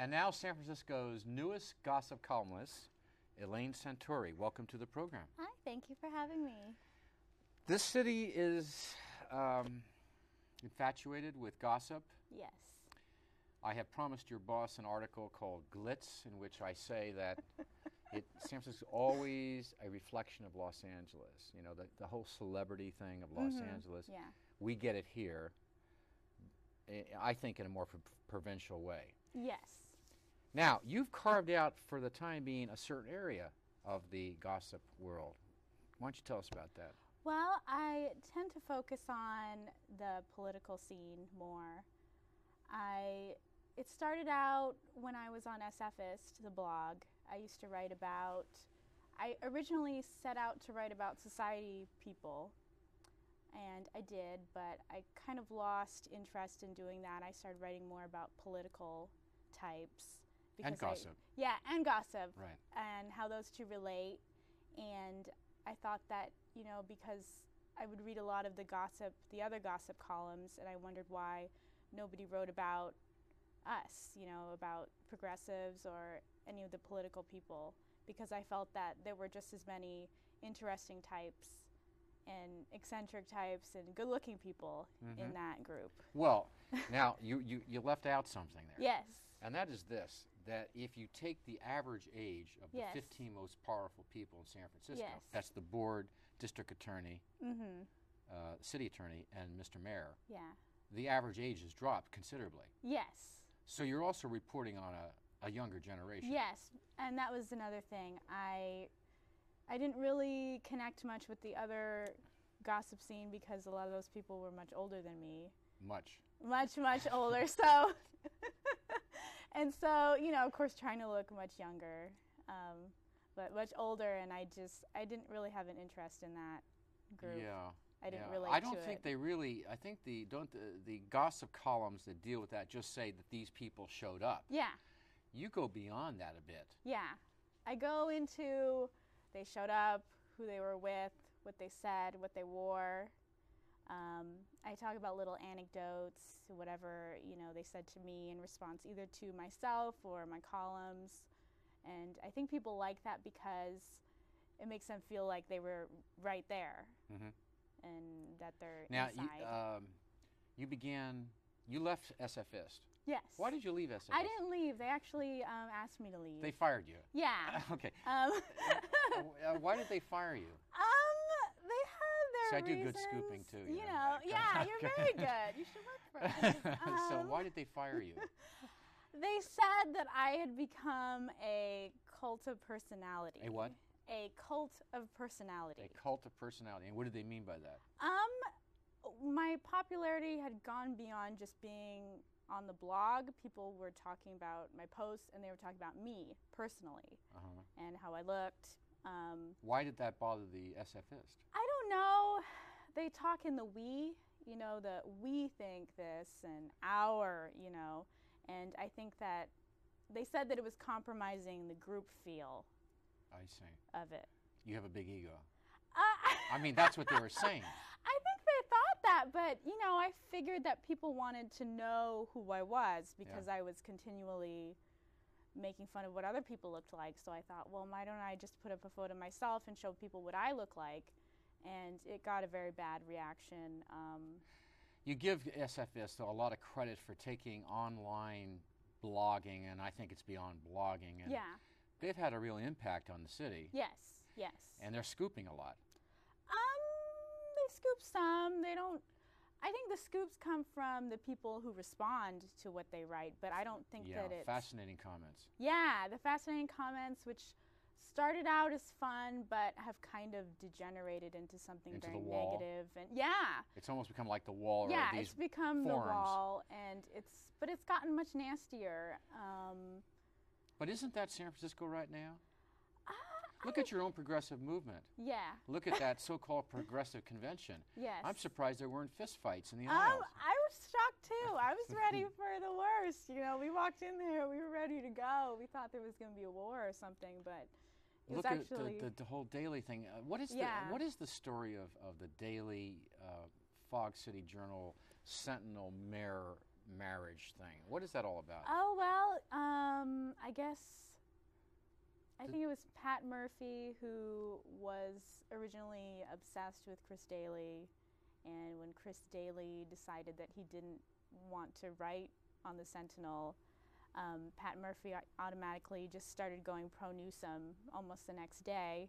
And now San Francisco's newest gossip columnist, Elaine Santore. Welcome to the program. Hi, thank you for having me. This city is infatuated with gossip. Yes. I have promised your boss an article called Glitz, in which I say that San Francisco is always a reflection of Los Angeles. You know, the whole celebrity thing of Los Angeles. Yeah. We get it here, I think, in a more provincial way. Yes. Now, you've carved out, for the time being, a certain area of the gossip world. Why don't you tell us about that? Well, I tend to focus on the political scene more. It started out when I was on SFist, the blog. I used to write about, I originally set out to write about society people, and I did, but I kind of lost interest in doing that. I started writing more about political types. And gossip. Yeah, and gossip. Right. And how those two relate. And I thought that, you know, because I would read a lot of the other gossip columns, and I wondered why nobody wrote about us, you know, about progressives or any of the political people, because I felt that there were just as many interesting types and eccentric types and good-looking people in that group. Well, now, you left out something there. Yes. And that is this, that if you take the average age of the 15 most powerful people in San Francisco, that's the board, district attorney, city attorney, and Mr. Mayor, the average age has dropped considerably. Yes. So you're also reporting on a younger generation. Yes, and that was another thing. I didn't really connect much with the other gossip scene because a lot of those people were much older than me. Much older. So, and so, you know, of course, trying to look much younger, but much older, and I didn't really have an interest in that group. Yeah. I didn't relate I don't to think it. they really. I think the gossip columns that deal with that just say that these people showed up. Yeah. You go beyond that a bit. Yeah, I go into they showed up, who they were with, what they said, what they wore. I talk about little anecdotes, whatever, you know, they said to me in response either to myself or my columns. And I think people like that because it makes them feel like they were right there and that they're inside. Now, you left SFist. Yes. Why did you leave SFist? I didn't leave. They actually asked me to leave. They fired you? Yeah. Okay. Why did they fire you? They had their I do reasons, good scooping too. You know, yeah, you're very good. You should work for us. So why did they fire you? They said that I had become a cult of personality. A what? A cult of personality. A cult of personality. And what did they mean by that? My popularity had gone beyond just being on the blog. People were talking about my posts, and they were talking about me personally and how I looked. Why did that bother the SFist? I don't know. They talk in the we, you know, the we think this and our, you know, and I think that they said that it was compromising the group feel. I see. Of it. You have a big ego. I mean, that's what they were saying. I think they thought that, but, you know, I figured that people wanted to know who I was because I was continually making fun of what other people looked like. So I thought, well, why don't I just put up a photo of myself and show people what I look like? And it got a very bad reaction. You give SFist a lot of credit for taking online blogging, and I think it's beyond blogging. And they've had a real impact on the city. Yes, yes. And they're scooping a lot. They scoop some. They don't. I think the scoops come from the people who respond to what they write, but I don't think that it's... fascinating comments. Yeah, the fascinating comments, which started out as fun, but have kind of degenerated into something very negative. And it's almost become like the wall. Yeah, or these it's become forums. the wall, and it's gotten much nastier. But isn't that San Francisco right now? Look at your own progressive movement. Yeah. Look at that so-called progressive convention. Yes. I'm surprised there weren't fistfights in the aisles. I was shocked too. I was ready for the worst. You know, we walked in there, we were ready to go. We thought there was going to be a war or something, but it was actually... Look at the whole Daily thing. What is the story of the Daily Fog City Journal Sentinel Mayor marriage thing? What is that all about? Oh, well, I guess, I think it was Pat Murphy who was originally obsessed with Chris Daly, and when Chris Daly decided that he didn't want to write on the Sentinel, Pat Murphy automatically just started going pro-Newsom almost the next day.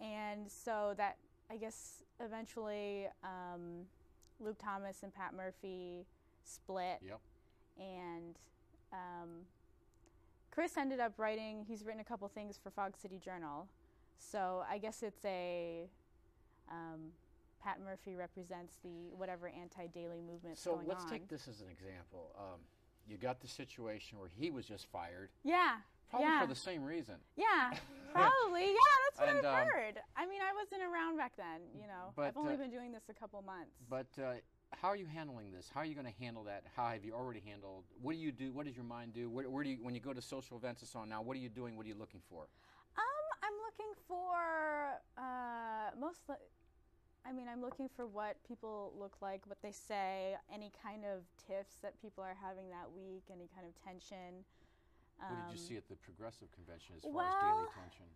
And so that, I guess, eventually Luke Thomas and Pat Murphy split. Yep. And Chris ended up writing, he's written a couple things for Fog City Journal. So I guess it's a, Pat Murphy represents the whatever anti-Daly movement going on. So let's take this as an example. You got the situation where he was just fired. Yeah. Probably for the same reason. Yeah, probably. Yeah, that's what I've heard. I mean, I wasn't around back then, you know. But, I've only been doing this a couple months. But how are you handling this? How are you going to handle that? How have you already handled? What do you do? What does your mind do? Where do you, when you go to social events and so on now, what are you doing? What are you looking for? I'm looking for I'm looking for what people look like, what they say, any kind of tiffs that people are having that week, any kind of tension. What did you see at the Progressive Convention as far as daily tension?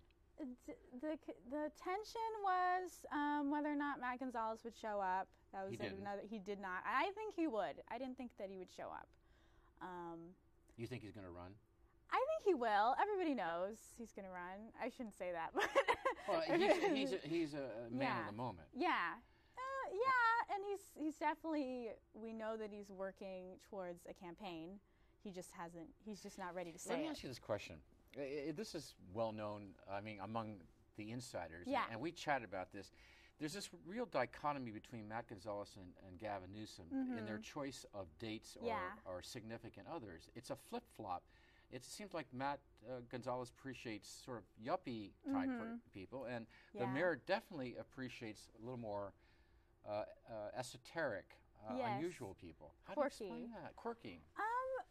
The tension was whether or not Matt Gonzalez would show up. That was he did not. I think he would. I didn't think that he would show up. You think he's going to run? I think he will. Everybody knows he's going to run. I shouldn't say that, but well, he's a man of the moment. Yeah, yeah, and he's definitely. We know that he's working towards a campaign. He just hasn't. He's just not ready to say it. Let me ask you this question. This is well known. I mean, among the insiders. Yeah. And we chatted about this. There's this real dichotomy between Matt Gonzalez and Gavin Newsom in their choice of dates or significant others. It's a flip-flop. It seems like Matt Gonzalez appreciates sort of yuppie type people, and the mayor definitely appreciates a little more esoteric, unusual people. How Quirky. do you explain that? Quirky.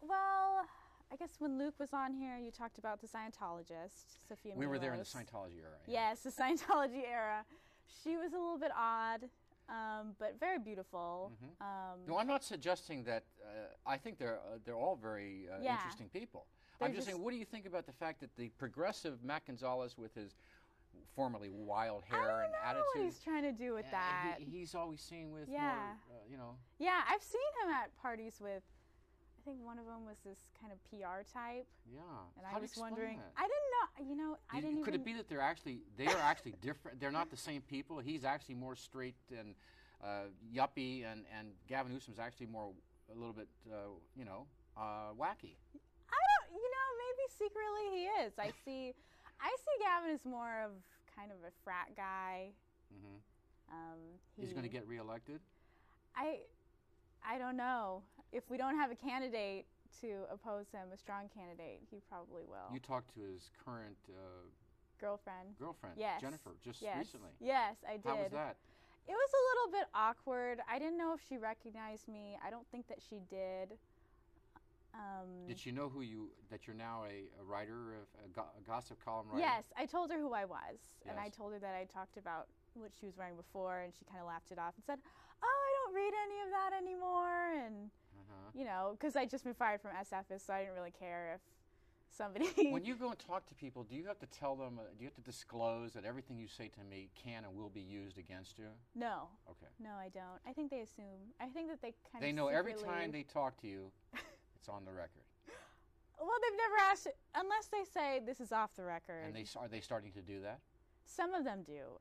Well, I guess when Luke was on here, you talked about the Scientologist, Sophia We Milos. were there in the Scientology era. Yes, the Scientology era. She was a little bit odd, but very beautiful. No, I'm not suggesting that. I think they're all very interesting people. I'm just saying, what do you think about the fact that the progressive Matt Gonzalez, with his formerly wild hair and attitude, what he's trying to do with that? He's always seen with more, you know. Yeah, I've seen him at parties with. I think one of them was this kind of PR type. Yeah. And How I was wondering. that? I didn't know. You know, I didn't even. Could it be that they are actually different? They're not the same people. He's actually more straight and yuppie, and Gavin Newsom's actually a little bit, wacky. I don't. You know, maybe secretly he is. I see Gavin as more of kind of a frat guy. He's going to get reelected? I don't know. If we don't have a candidate to oppose him, a strong candidate, he probably will. You talked to his current girlfriend. Yes. Jennifer, just recently. Yes, I did. How was that? It was a little bit awkward. I didn't know if she recognized me. I don't think that she did. Did she know that you're now a writer, a gossip column writer? Yes, I told her who I was. Yes. And I told her that I talked about what she was wearing before, and she kind of laughed it off and said, "Oh, I don't read any of that anymore." And, you know, because I'd just been fired from SFS, so I didn't really care if somebody... When you go and talk to people, do you have to tell them, do you have to disclose that everything you say to me can and will be used against you? No. Okay. No, I don't. I think they assume. I think that they kind of They know every time they talk to you, it's on the record. Well, they've never asked it, unless they say this is off the record. And are they starting to do that? Some of them do.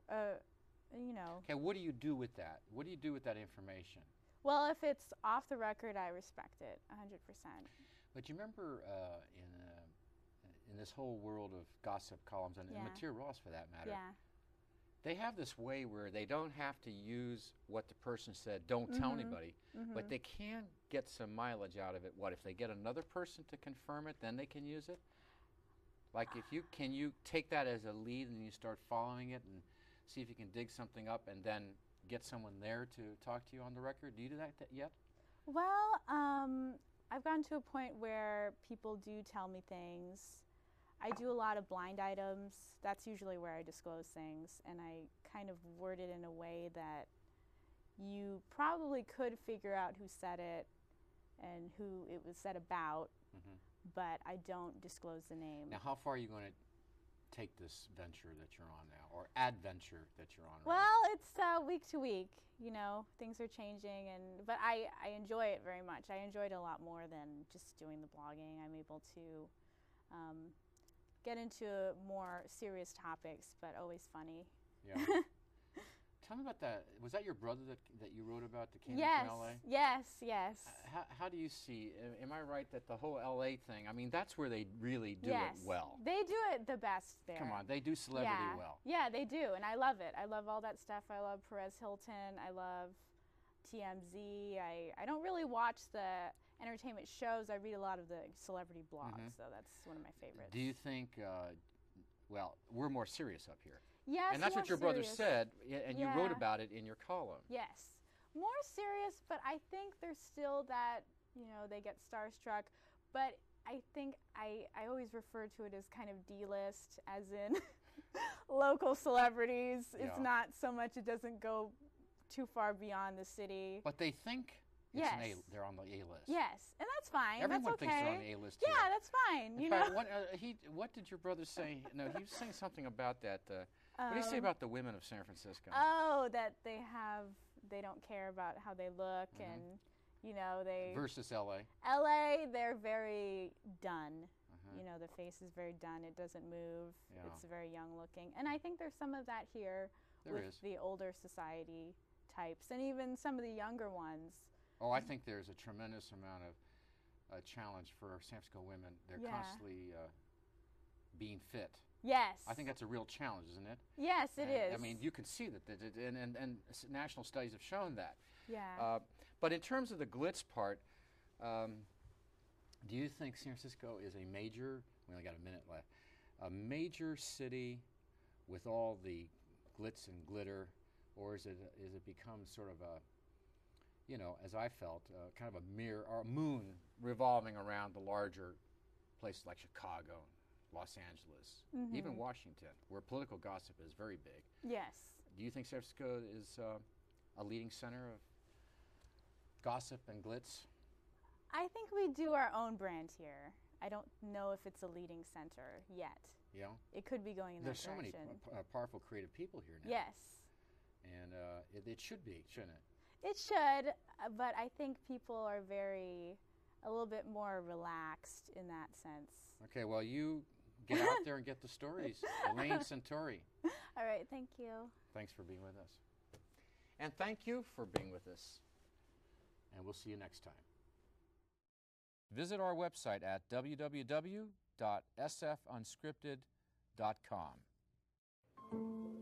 You know. Okay, what do you do with that? What do you do with that information? Well, if it's off the record, I respect it 100%. But you remember in this whole world of gossip columns and Matia Ross, for that matter, they have this way where they don't have to use what the person said, don't tell anybody, but they can get some mileage out of it. What, if they get another person to confirm it, then they can use it? Like, can you take that as a lead and you start following it and see if you can dig something up and then get someone there to talk to you on the record? Do you do that yet? Well, I've gotten to a point where people do tell me things. I do a lot of blind items. That's usually where I disclose things, and I kind of word it in a way that you probably could figure out who said it and who it was said about, but I don't disclose the name. Now, how far are you going to take this venture that you're on now, or adventure that you're on right well, now? It's week to week. You know, things are changing, but I enjoy it very much. I enjoy it a lot more than just doing the blogging. I'm able to get into more serious topics, but always funny. Yeah. Tell me about that. Was that your brother that you wrote about that came Yes, from L.A.? Yes. How do you see, am I right that the whole L.A. thing, I mean, that's where they really do it well. They do it the best there. Come on, they do celebrity well. Yeah, they do, and I love it. I love all that stuff. I love Perez Hilton. I love TMZ. I don't really watch the entertainment shows. I read a lot of the celebrity blogs, so that's one of my favorites. Do you think, well, we're more serious up here. Yes, and that's what your brother said, and you wrote about it in your column. Yes, more serious, but I think there's still that, they get starstruck. But I think I always refer to it as kind of D-list, as in local celebrities. Yeah. It's not so much, it doesn't go too far beyond the city. But they think they're on the A-list. Yes, and that's fine. Everyone that's okay. thinks they're on the A-list. Yeah, that's fine. In fact, what did your brother say? No, he was saying something about that. What did he say about the women of San Francisco? Oh, that they don't care about how they look, and they versus L.A. L.A. they're very done. The face is very done. It doesn't move. Yeah. It's very young looking, and I think there's some of that here with the older society types, and even some of the younger ones. Oh, I think there's a tremendous amount of challenge for San Francisco women. They're constantly being fit. Yes. I think that's a real challenge, isn't it? Yes, it is. I mean, you can see that, and national studies have shown that. Yeah. But in terms of the glitz part, do you think San Francisco is a major, we only got a minute left, a major city with all the glitz and glitter, or is it become sort of a, as I felt, kind of a mirror or a moon revolving around the larger places like Chicago, Los Angeles, even Washington, where political gossip is very big? Yes. Do you think San Francisco is a leading center of gossip and glitz? I think we do our own brand here. I don't know if it's a leading center yet. Yeah? It could be going in that direction. There's so many powerful creative people here now. Yes. And it should be, shouldn't it? It should, but I think people are a little bit more relaxed in that sense. Okay, well, you get out there and get the stories. Elaine Santore. All right, thank you. Thanks for being with us. And thank you for being with us. And we'll see you next time. Visit our website at www.sfunscripted.com.